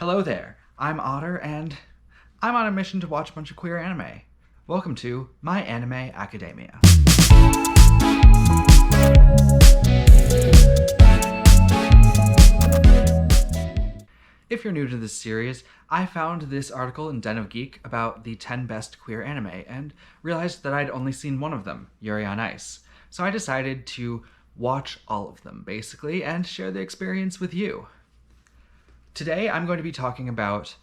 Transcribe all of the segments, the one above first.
Hello there, I'm Otter, and I'm on a mission to watch a bunch of queer anime. Welcome to My Anime Academia. If you're new to this series, I found this article in Den of Geek about the 10 best queer anime and realized that I'd only seen one of them, Yuri on Ice. So I decided to watch all of them, basically, and share the experience with you. Today I'm going to be talking about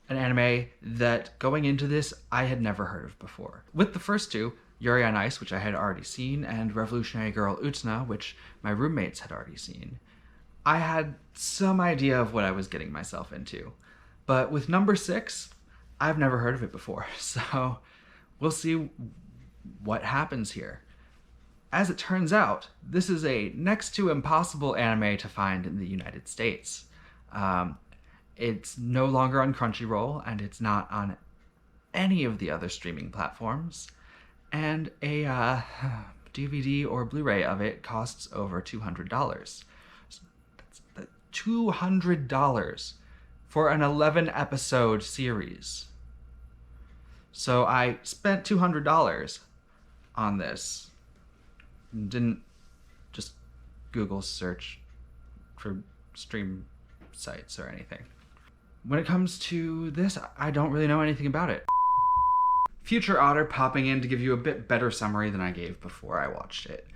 an anime that, going into this, I had never heard of before. With the first two, Yuri on Ice, which I had already seen, and Revolutionary Girl Utena, which my roommates had already seen, I had some idea of what I was getting myself into. But with number 6, I've never heard of it before, so we'll see what happens here. As it turns out, this is a next to impossible anime to find in the United States. It's no longer on Crunchyroll, and it's not on any of the other streaming platforms. And a DVD or Blu-ray of it costs over $200. That's $200 for an 11-episode series. So I spent $200 on this. Didn't just Google search for stream sites or anything. When it comes to this, I don't really know anything about it. Future Otter popping in to give you a bit better summary than I gave before I watched it.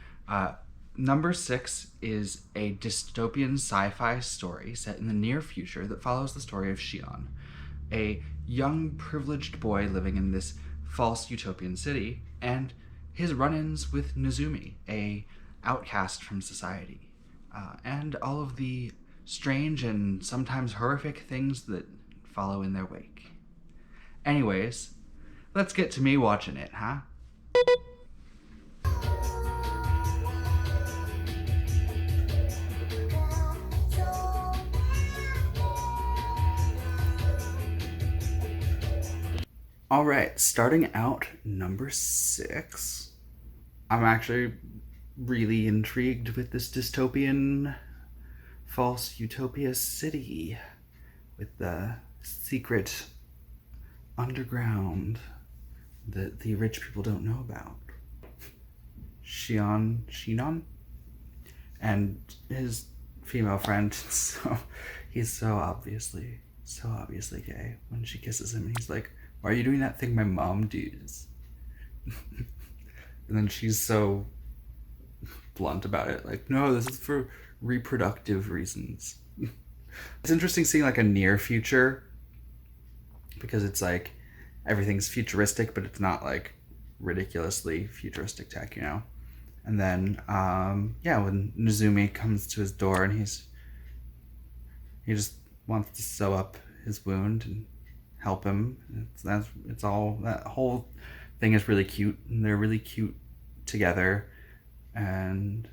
Number 6 is a dystopian sci-fi story set in the near future that follows the story of Shion, a young privileged boy living in this false utopian city, and his run-ins with Nezumi, a outcast from society, and all of the strange and sometimes horrific things that follow in their wake. Anyways, let's get to me watching it, huh? Alright, starting out, number 6. I'm actually really intrigued with this dystopian false utopia city with the secret underground that the rich people don't know about. Shinon, and his female friend. So he's so obviously gay. When she kisses him, he's like, "Why are you doing that thing my mom does?" And then she's so blunt about it, like, "No, this is for reproductive reasons." It's interesting seeing like a near future, because it's like everything's futuristic, but it's not like ridiculously futuristic tech, you know? And then, when Nezumi comes to his door and he just wants to sew up his wound and help him. It's all, that whole thing is really cute, and they're really cute together, and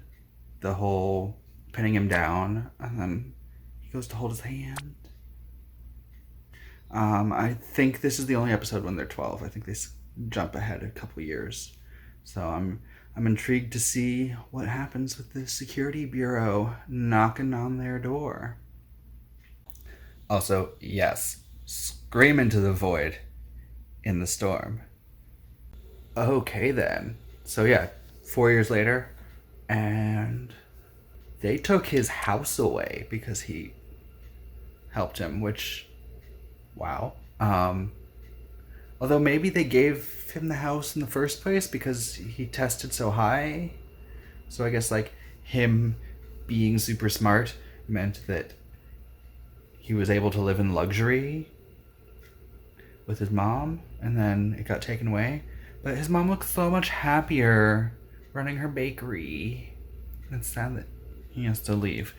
the whole pinning him down, and then he goes to hold his hand. I think this is the only episode when they're 12. I think they jump ahead a couple years. So I'm intrigued to see what happens with the security bureau knocking on their door. Also, yes, scream into the void in the storm. Okay then. So yeah, 4 years later, and they took his house away because he helped him, which, wow. Although maybe they gave him the house in the first place because he tested so high. So I guess like him being super smart meant that he was able to live in luxury with his mom, and then it got taken away. But his mom looks so much happier running her bakery. And it's sad that he has to leave.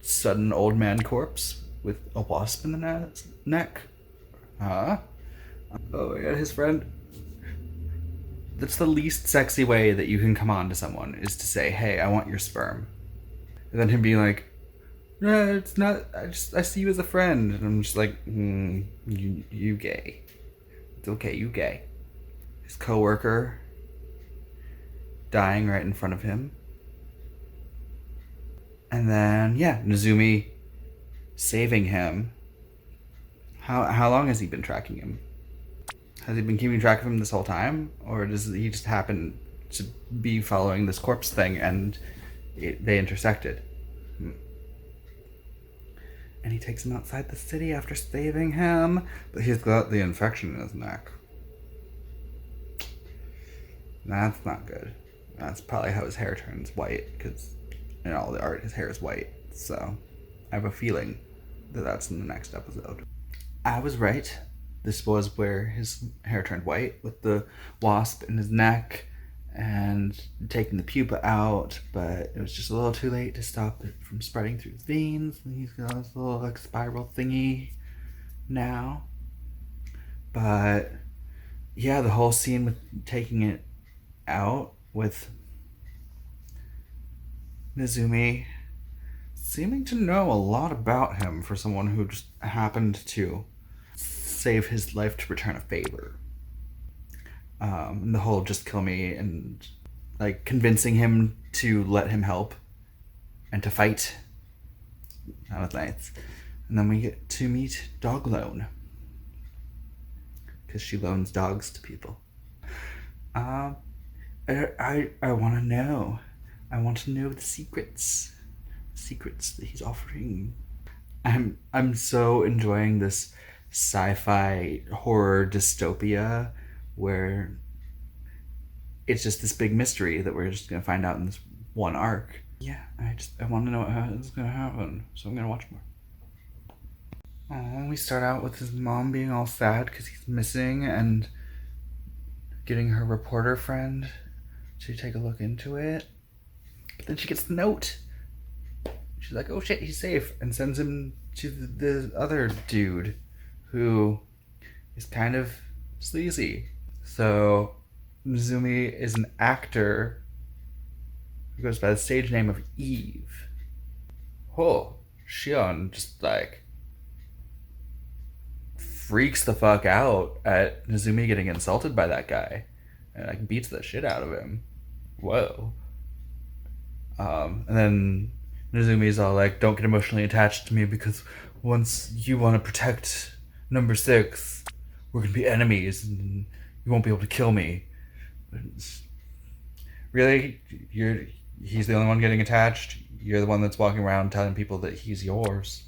Sudden old man corpse with a wasp in the neck. Huh? Oh my god, his friend. That's the least sexy way that you can come on to someone, is to say, "Hey, I want your sperm." And then him being like, "No, it's not, I see you as a friend." And I'm just like, you gay. It's okay, you gay. His coworker dying right in front of him. And then, Nezumi saving him How long has he been tracking him? Has he been keeping track of him this whole time, or does he just happen to be following this corpse thing and they intersected? And he takes him outside the city after saving him, but he's got the infection in his neck. That's not good. That's probably how his hair turns white, because in all the art his hair is white. So I have a feeling that that's in the next episode. I was right. This was where his hair turned white, with the wasp in his neck and taking the pupa out, but it was just a little too late to stop it from spreading through his veins. And he's got this little like spiral thingy now. But yeah, the whole scene with taking it out with Nizumi seeming to know a lot about him for someone who just happened to save his life to return a favor. And the whole just kill me and like convincing him to let him help and to fight. That was nice. And then we get to meet Dog Loan, because she loans dogs to people. I want to know. I want to know the secrets that he's offering. I'm so enjoying this sci-fi horror dystopia where it's just this big mystery that we're just gonna find out in this one arc. Yeah, I want to know what's gonna happen, so I'm gonna watch more. Oh, we start out with his mom being all sad because he's missing and getting her reporter friend to take a look into it. But then she gets the note. She's like, oh shit, he's safe, and sends him to the other dude who is kind of sleazy. So Mizumi is an actor who goes by the stage name of Eve. Oh, Shion just like freaks the fuck out at Nizumi getting insulted by that guy and like beats the shit out of him. Whoa. And then Nizumi's all like, don't get emotionally attached to me because once you want to protect number 6, we're gonna be enemies and you won't be able to kill me. Really? He's the only one getting attached? You're the one that's walking around telling people that he's yours.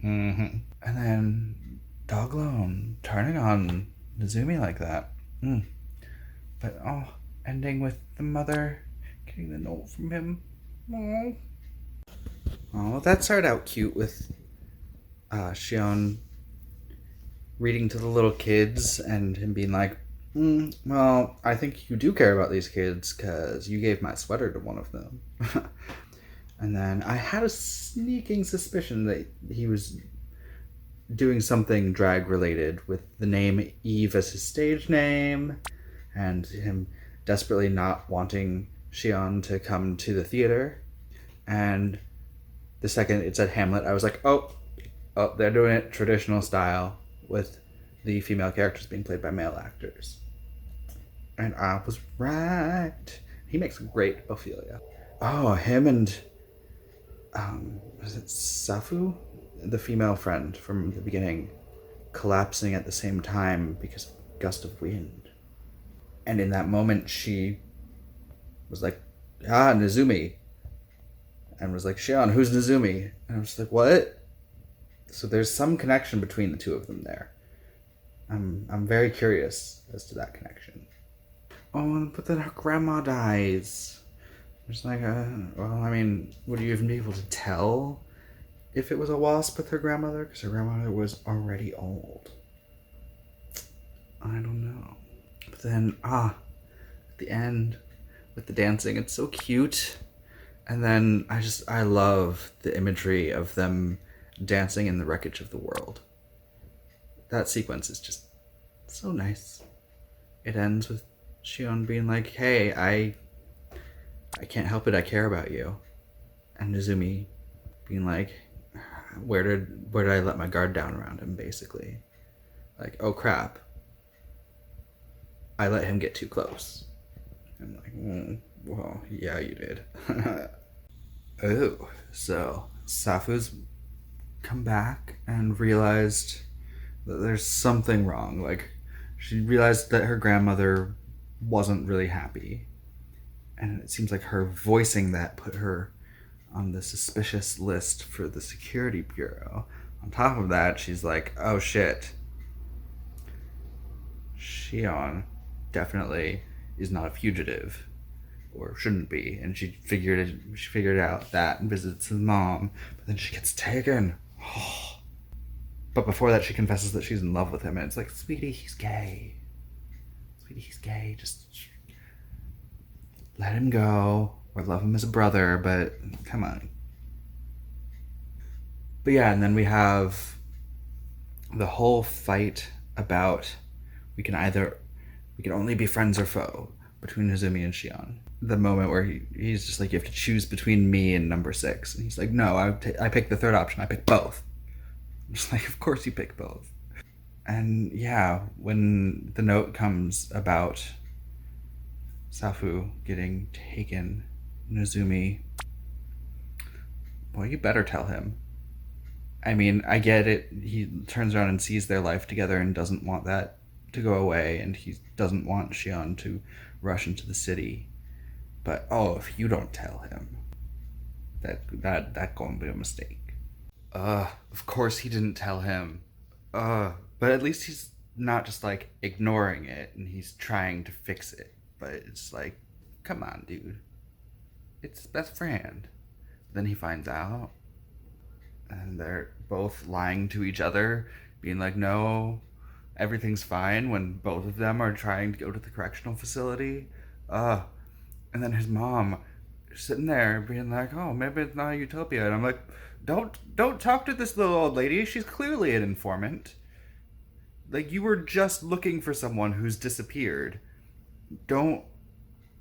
And then Doglone turning on Nizumi like that. But ending with the mother getting the note from him. Oh, that started out cute with Shion reading to the little kids and him being like, well, I think you do care about these kids because you gave my sweater to one of them. And then I had a sneaking suspicion that he was doing something drag related with the name Eve as his stage name and him desperately not wanting Shion to come to the theater. And the second it said Hamlet, I was like, oh, they're doing it traditional style with the female characters being played by male actors. And I was right. He makes a great Ophelia. Oh, him and was it Safu? The female friend from the beginning collapsing at the same time because of a gust of wind. And in that moment, she was like, Nizumi. And was like, Shion, who's Nizumi? And I was like, what? So there's some connection between the two of them there. I'm very curious as to that connection. Oh, but then her grandma dies. It's like, well, I mean, would you even be able to tell if it was a wasp with her grandmother? Because her grandmother was already old. I don't know. But then, at the end, with the dancing, it's so cute. And then I love the imagery of them dancing in the wreckage of the world. That sequence is just so nice. It ends with Shion being like, hey, I can't help it, I care about you. And Nizumi being like, where did I let my guard down around him, basically? Like, oh crap, I let him get too close. I'm like, well, yeah, you did. Oh, so Safu's come back and realized that there's something wrong. Like, she realized that her grandmother wasn't really happy. And it seems like her voicing that put her on the suspicious list for the security bureau. On top of that, she's like, oh shit. Shion definitely is not a fugitive, or shouldn't be, and she figured out that and visits his mom, but then she gets taken. But before that, she confesses that she's in love with him, and it's like, sweetie, he's gay. Sweetie, he's gay. Just let him go, or love him as a brother, but come on. But yeah, and then we have the whole fight about we can only be friends or foe between Nozomi and Shion. The moment where he's just like, you have to choose between me and number 6, and he's like, no, I pick the third option. I pick both. I'm just like, of course you pick both. And yeah, when the note comes about Safu getting taken, Nozomi, well, you better tell him. I mean, I get it. He turns around and sees their life together and doesn't want that to go away, and he doesn't want Shion to rush into the city. But if you don't tell him, that gonna be a mistake. Of course he didn't tell him. But at least he's not just like ignoring it, and he's trying to fix it. But it's like, come on, dude. It's his best friend. Then he finds out, and they're both lying to each other, being like, no, everything's fine, when both of them are trying to go to the correctional facility. And then his mom sitting there being like, oh, maybe it's not a utopia. And I'm like, don't talk to this little old lady. She's clearly an informant. Like, you were just looking for someone who's disappeared. Don't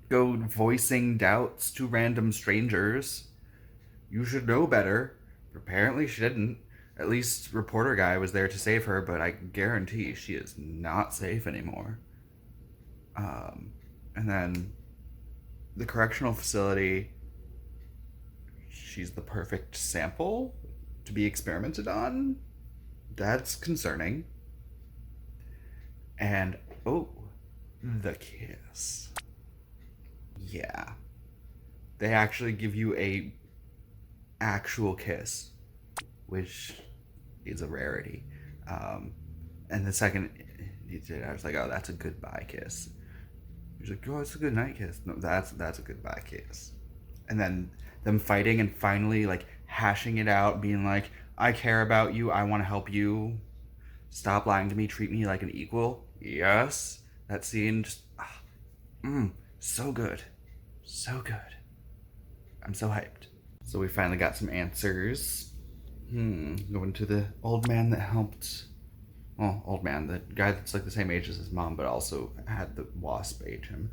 go voicing doubts to random strangers. You should know better. Apparently she didn't. At least reporter guy was there to save her, but I guarantee she is not safe anymore. And then the correctional facility, she's the perfect sample to be experimented on. That's concerning. And the kiss. Yeah. They actually give you a actual kiss, which is a rarity. And the second he did, I was like, oh, that's a goodbye kiss. He's like, oh, it's a good night kiss. No, that's a goodbye kiss. And then them fighting and finally like hashing it out, being like, I care about you, I want to help you. Stop lying to me, treat me like an equal. Yes. That scene just so good. So good. I'm so hyped. So we finally got some answers. Going to the old man that helped. Well, old man, the guy that's like the same age as his mom, but also had the wasp age him.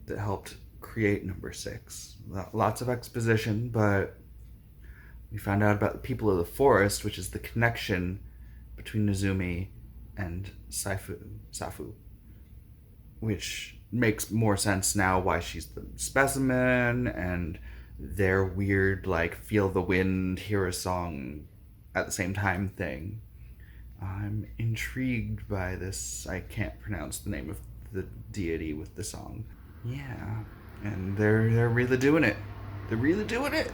That helped create number 6. Lots of exposition, but we found out about the people of the forest, which is the connection between Nozomi and Safu, which makes more sense now why she's the specimen, and their weird like feel the wind, hear a song at the same time thing. I'm intrigued by this. I can't pronounce the name of the deity with the song. Yeah, and they're really doing it. They're really doing it.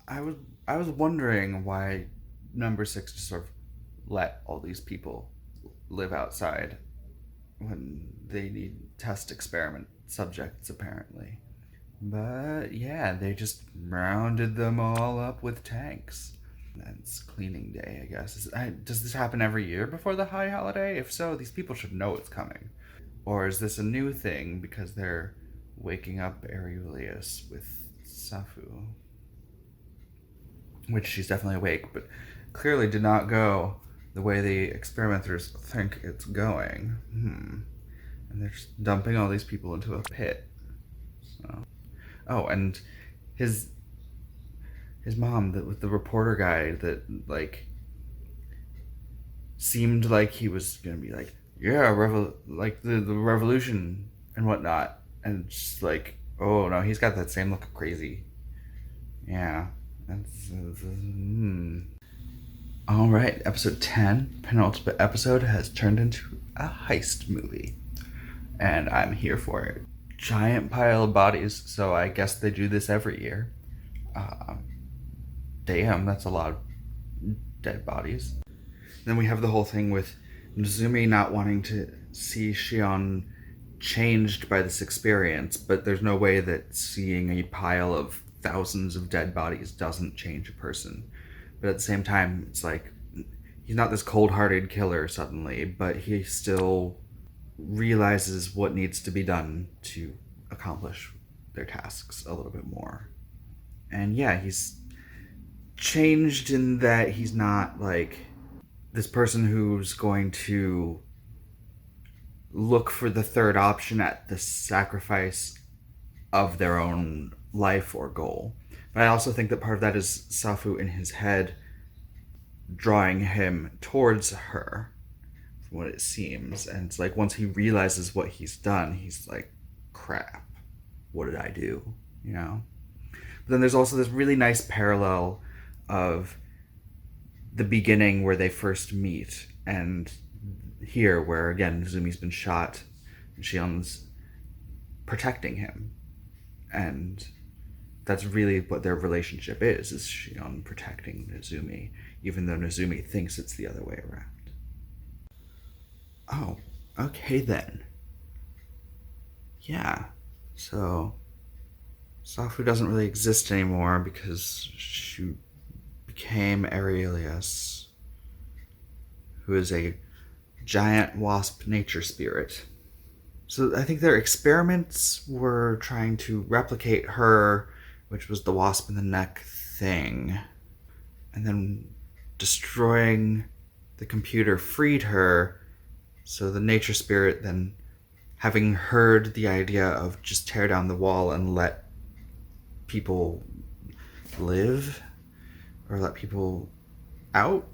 I was wondering why number 6 just sort of let all these people live outside when they need test experiment subjects, apparently. But yeah, they just rounded them all up with tanks. That's cleaning day, I guess. Does this happen every year before the high holiday? If so, these people should know it's coming. Or is this a new thing because they're waking up Aurelius with Safu? Which she's definitely awake, but clearly did not go the way the experimenters think it's going. And they're just dumping all these people into a pit. So. Oh, and his mom, with the reporter guy that like seemed like he was gonna be like, yeah, like the revolution and whatnot, and just like, oh no, he's got that same look of crazy. Yeah, All right, episode 10, penultimate episode, has turned into a heist movie, and I'm here for it. Giant pile of bodies, so I guess they do this every year. Damn, that's a lot of dead bodies. Then we have the whole thing with Nozumi not wanting to see Shion changed by this experience, but there's no way that seeing a pile of thousands of dead bodies doesn't change a person. But at the same time, it's like he's not this cold-hearted killer suddenly, but he still realizes what needs to be done to accomplish their tasks a little bit more. And yeah, he's changed in that he's not like this person who's going to look for the third option at the sacrifice of their own life or goal. But I also think that part of that is Safu in his head drawing him towards her, from what it seems. And it's like once he realizes what he's done, he's like, crap, what did I do? You know? But then there's also this really nice parallel of the beginning where they first meet, and here where again Zumi's been shot and Shion's protecting him, and that's really what their relationship is Shion protecting Nozumi, even though Nozumi thinks it's the other way around. Oh, okay then. Yeah, so Safu doesn't really exist anymore because she became Aurelius, who is a giant wasp nature spirit. So I think their experiments were trying to replicate her, which was the wasp in the neck thing. And then destroying the computer freed her. So the nature spirit then, having heard the idea of just tear down the wall and let people live, or let people out,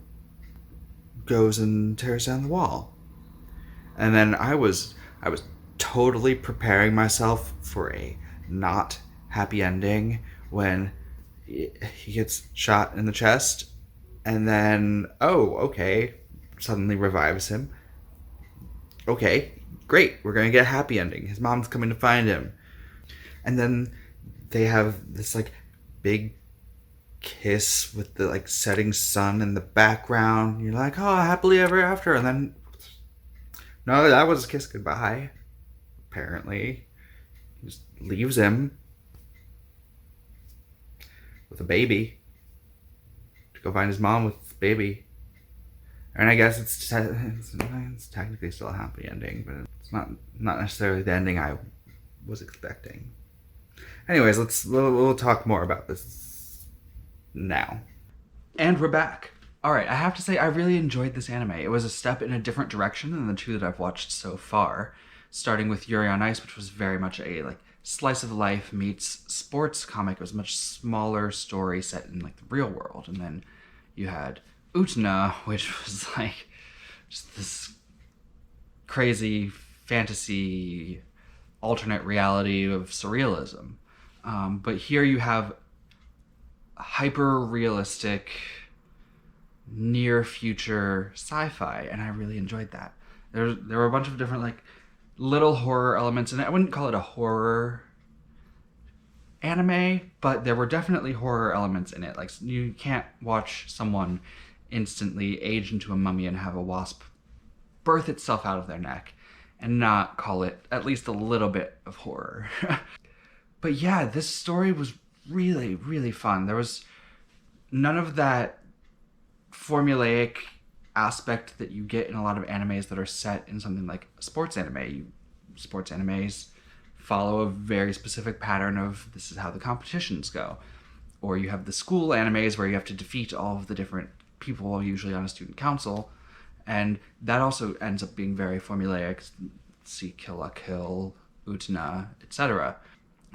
goes and tears down the wall. And then I was totally preparing myself for a not happy ending when he gets shot in the chest, and then okay, suddenly revives him. Okay, great, we're gonna get a happy ending. His mom's coming to find him, and then they have this like big kiss with the like setting sun in the background. You're like, oh, happily ever after. And then no, that was a kiss goodbye. Apparently he just leaves him with a baby to go find his mom with his baby. And I guess it's technically still a happy ending, but it's not necessarily the ending I was expecting. Anyways, we'll talk more about this now. And we're back. All right, I have to say I really enjoyed this anime. It was a step in a different direction than the two that I've watched so far, starting with Yuri on Ice, which was very much a like slice of life meets sports comic. It was a much smaller story set in like the real world. And then you had Utena, which was like just this crazy fantasy alternate reality of surrealism. But here you have hyper realistic near future sci-fi, and I really enjoyed that. There were a bunch of different like little horror elements, and I wouldn't call it a horror anime, but there were definitely horror elements in it. Like you can't watch someone instantly age into a mummy and have a wasp birth itself out of their neck and not call it at least a little bit of horror. But yeah, this story was really, really fun. There was none of that formulaic aspect that you get in a lot of animes that are set in something like a sports anime. Sports animes follow a very specific pattern of this is how the competitions go. Or you have the school animes where you have to defeat all of the different people, usually on a student council. And that also ends up being very formulaic. See Kill la Kill, Utena, etc.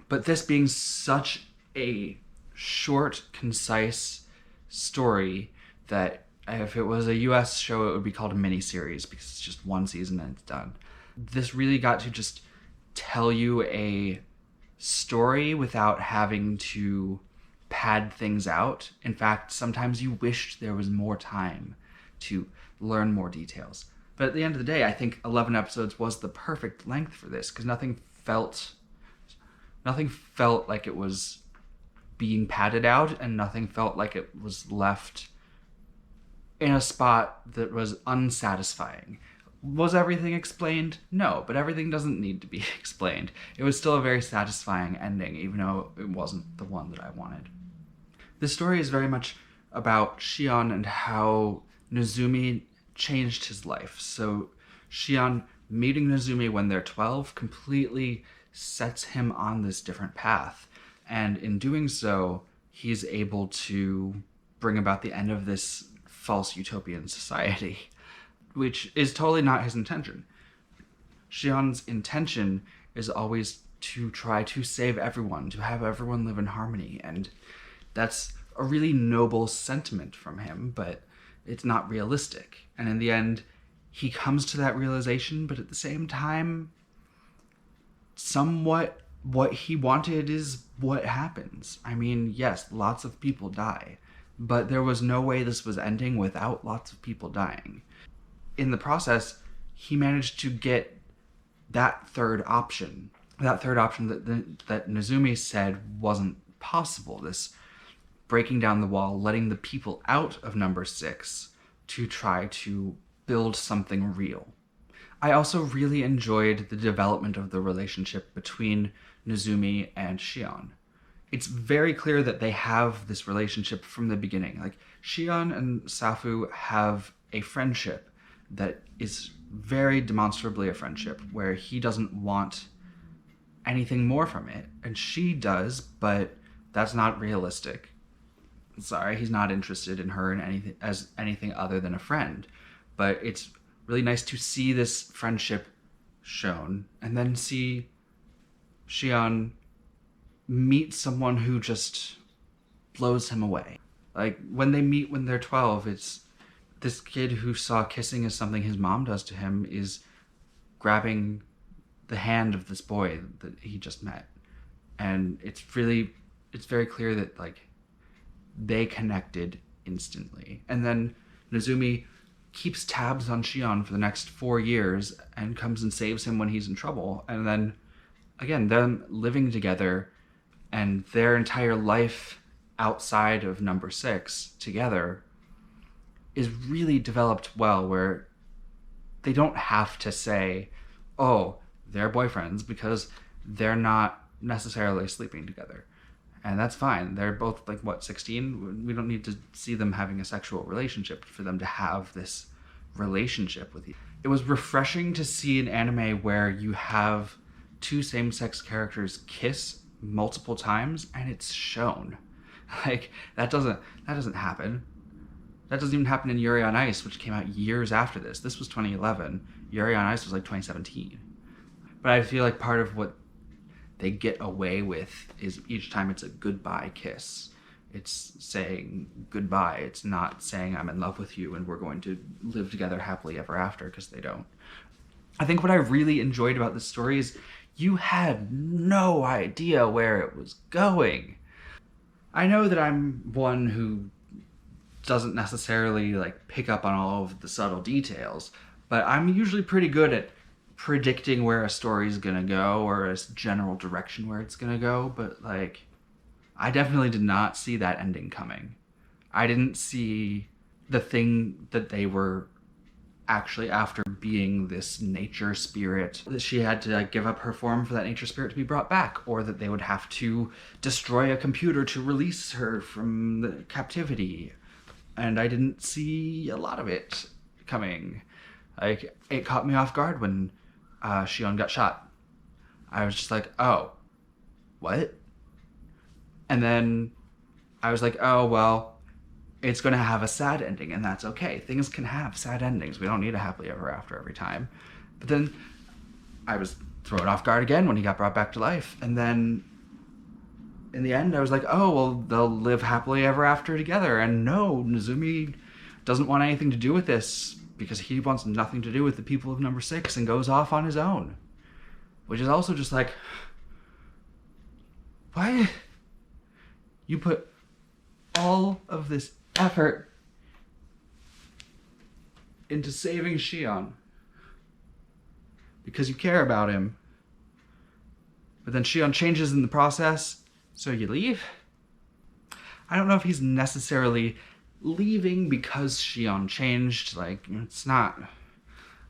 But this being such a short, concise story that if it was a US show, it would be called a miniseries because it's just one season and it's done. This really got to just tell you a story without having to pad things out. In fact, sometimes you wished there was more time to learn more details. But at the end of the day, I think 11 episodes was the perfect length for this, because nothing felt like it was being padded out, and nothing felt like it was left in a spot that was unsatisfying. Was everything explained? No, but everything doesn't need to be explained. It was still a very satisfying ending, even though it wasn't the one that I wanted. This story is very much about Shion and how Nozumi changed his life. So Shion meeting Nozumi when they're 12 completely sets him on this different path. And in doing so, he's able to bring about the end of this false utopian society, which is totally not his intention. Shion's intention is always to try to save everyone, to have everyone live in harmony, and that's a really noble sentiment from him, but it's not realistic. And in the end, he comes to that realization, but at the same time, somewhat what he wanted is what happens. I mean, yes, lots of people die, but there was no way this was ending without lots of people dying. In the process, he managed to get that third option that Nozumi said wasn't possible, this breaking down the wall, letting the people out of number 6 to try to build something real. I also really enjoyed the development of the relationship between Nozumi and Shion. It's very clear that they have this relationship from the beginning. Like, Shion and Safu have a friendship that is very demonstrably a friendship, where he doesn't want anything more from it, and she does, but that's not realistic. Sorry, he's not interested in her in anything other than a friend. But it's really nice to see this friendship shown, and then see Shion meet someone who just blows him away. Like, when they meet when they're 12, it's this kid who saw kissing as something his mom does to him is grabbing the hand of this boy that he just met. And it's very clear that, like, they connected instantly. And then Nozumi keeps tabs on Shion for the next 4 years and comes and saves him when he's in trouble. And then, again, them living together and their entire life outside of number 6 together is really developed well, where they don't have to say, oh, they're boyfriends, because they're not necessarily sleeping together. And that's fine. They're both, like, 16? We don't need to see them having a sexual relationship for them to have this relationship with you. It was refreshing to see an anime where you have 2 same-sex characters kiss multiple times and it's shown. Like, that doesn't happen. That doesn't even happen in Yuri on Ice, which came out years after this. This was 2011. Yuri on Ice was like 2017. But I feel like part of what they get away with is each time it's a goodbye kiss. It's saying goodbye. It's not saying I'm in love with you and we're going to live together happily ever after, because they don't. I think what I really enjoyed about this story is you had no idea where it was going. I know that I'm one who doesn't necessarily, like, pick up on all of the subtle details, but I'm usually pretty good at predicting where a story's gonna go, or a general direction where it's gonna go. But, like, I definitely did not see that ending coming. I didn't see the thing that they were actually after being this nature spirit, that she had to, like, give up her form for that nature spirit to be brought back, or that they would have to destroy a computer to release her from the captivity. And I didn't see a lot of it coming. Like, it caught me off guard when Shion got shot. I was just like, oh, what? And then I was like, oh, well, it's going to have a sad ending, and that's okay. Things can have sad endings. We don't need a happily ever after every time. But then I was thrown off guard again when he got brought back to life. And then in the end, I was like, oh, well, they'll live happily ever after together. And no, Nozumi doesn't want anything to do with this, because he wants nothing to do with the people of number 6 and goes off on his own. Which is also just like, what? You put all of this effort into saving Shion because you care about him, but then Shion changes in the process, so you leave? I don't know if he's necessarily leaving because Shion changed. Like, it's not...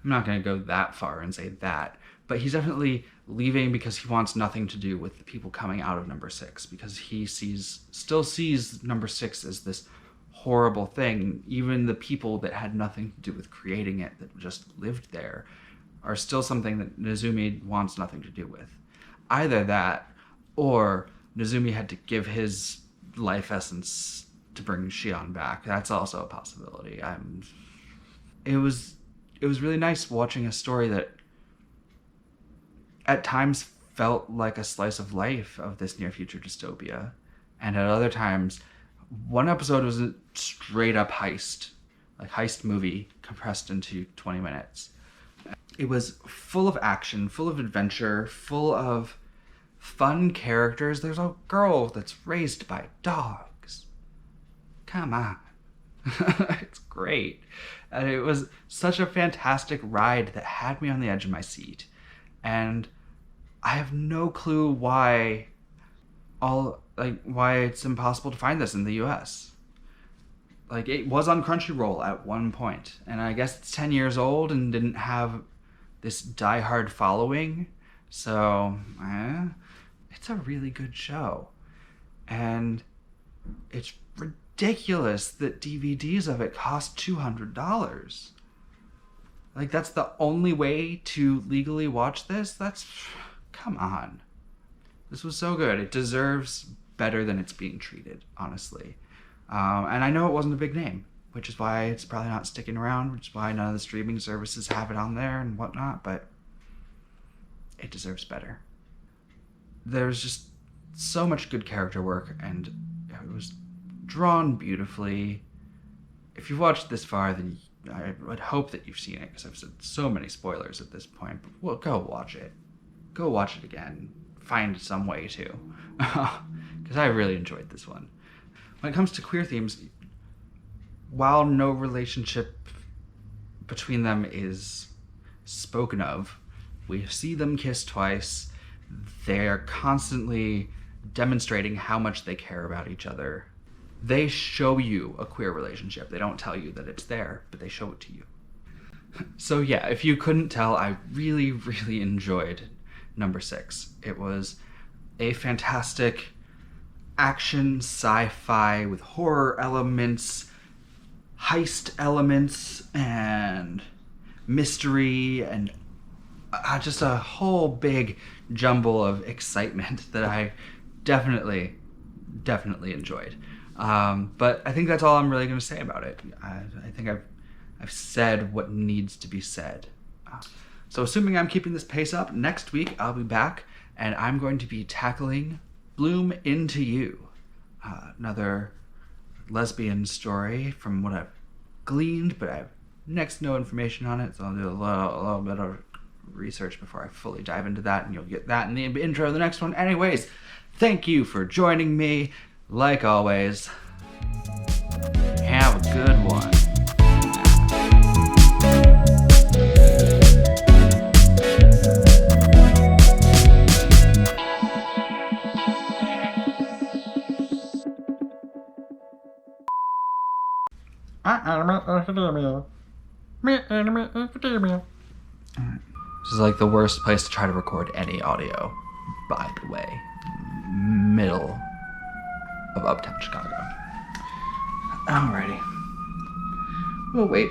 I'm not going to go that far and say that, but he's definitely leaving because he wants nothing to do with the people coming out of number 6, because he still sees number 6 as this horrible thing. Even the people that had nothing to do with creating it, that just lived there, are still something that Nezumi wants nothing to do with. Either that, or Nezumi had to give his life essence to bring Shion back. That's also a possibility. It was really nice watching a story that at times felt like a slice of life of this near future dystopia, and at other times one episode was a straight up heist movie compressed into 20 minutes. It was full of action, full of adventure, full of fun characters. There's a girl that's raised by dogs. Come on. It's great. And it was such a fantastic ride that had me on the edge of my seat. And I have no clue why it's impossible to find this in the US. Like, it was on Crunchyroll at one point, and I guess it's 10 years old and didn't have this diehard following. So, it's a really good show. And it's ridiculous that DVDs of it cost $200. Like, that's the only way to legally watch this? Come on. This was so good. It deserves better than it's being treated, honestly. And I know it wasn't a big name, which is why it's probably not sticking around, which is why none of the streaming services have it on there and whatnot, but it deserves better. There's just so much good character work, and it was drawn beautifully. If you've watched this far, then I would hope that you've seen it, because I've said so many spoilers at this point. But well, go watch it. Go watch it again. Find some way to. Because I really enjoyed this one. When it comes to queer themes, while no relationship between them is spoken of, we see them kiss twice. They're constantly demonstrating how much they care about each other. They show you a queer relationship. They don't tell you that it's there, but they show it to you. So yeah, if you couldn't tell, I really, really enjoyed number 6. It was a fantastic action sci-fi with horror elements, heist elements, and mystery, and just a whole big jumble of excitement that I definitely enjoyed. But I think that's all I'm really going to say about it. I think I've said what needs to be said. So assuming I'm keeping this pace up, next week I'll be back and I'm going to be tackling Bloom Into You. Another lesbian story from what I've gleaned, but I have next to no information on it, so I'll do a little bit of research before I fully dive into that, and you'll get that in the intro of the next one. Anyways, thank you for joining me. Like always, have a good one. This is like the worst place to try to record any audio, by the way. Middle of Uptown Chicago. Alrighty. We'll wait.